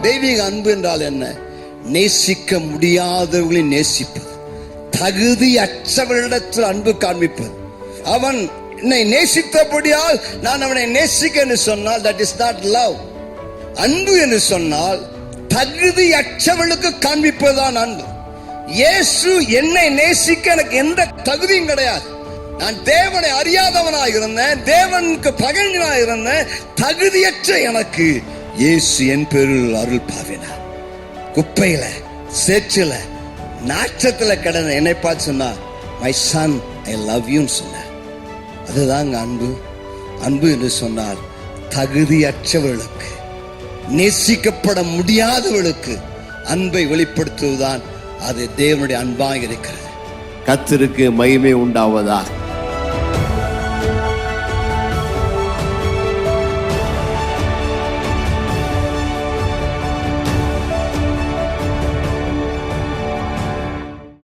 தெய்வீக அன்பு என்றால் என்ன? நேசிக்க முடியாதவர்களை நேசிப்பது, தகுதியற்றவர்களிடத்தில் அன்பு காண்பிப்பது. அவன் என்னை நேசித்தபடியால் நான் அவனை நேசிக்க என்று சொன்னால் that is not love. அன்பு என்று சொன்னால் தகுதியற்றவர்களுக்கு காண்பிப்பதுதான் அன்பு. இயேசு என்னை நேசிக்க எனக்கு எந்த தகுதியும் கிடையாது. நான் தேவனை அறியாதவனாக இருந்தேன், தேவனுக்கு பகைஞனாக இருந்தேன். தகுதியற்ற எனக்கு இயேசு என் பேரில் அருள் பாவினார். குப்பையில, சேற்றில, நாற்றத்துல கிடந்த என்னை பார்த்து சொன்னார், மை சன் ஐ லவ் யூன்னு சொன்னார். அதுதாங்க அன்பு. அன்பு என்று சொன்னால் தகுதியற்றவர்களுக்கு, நேசிக்கப்பட முடியாதவர்களுக்கு அன்பை வெளிப்படுத்துவதுதான் அது தேவனுடைய அன்பாக இருக்கிறது. கர்த்தருக்கு மகிமை உண்டாவதாக.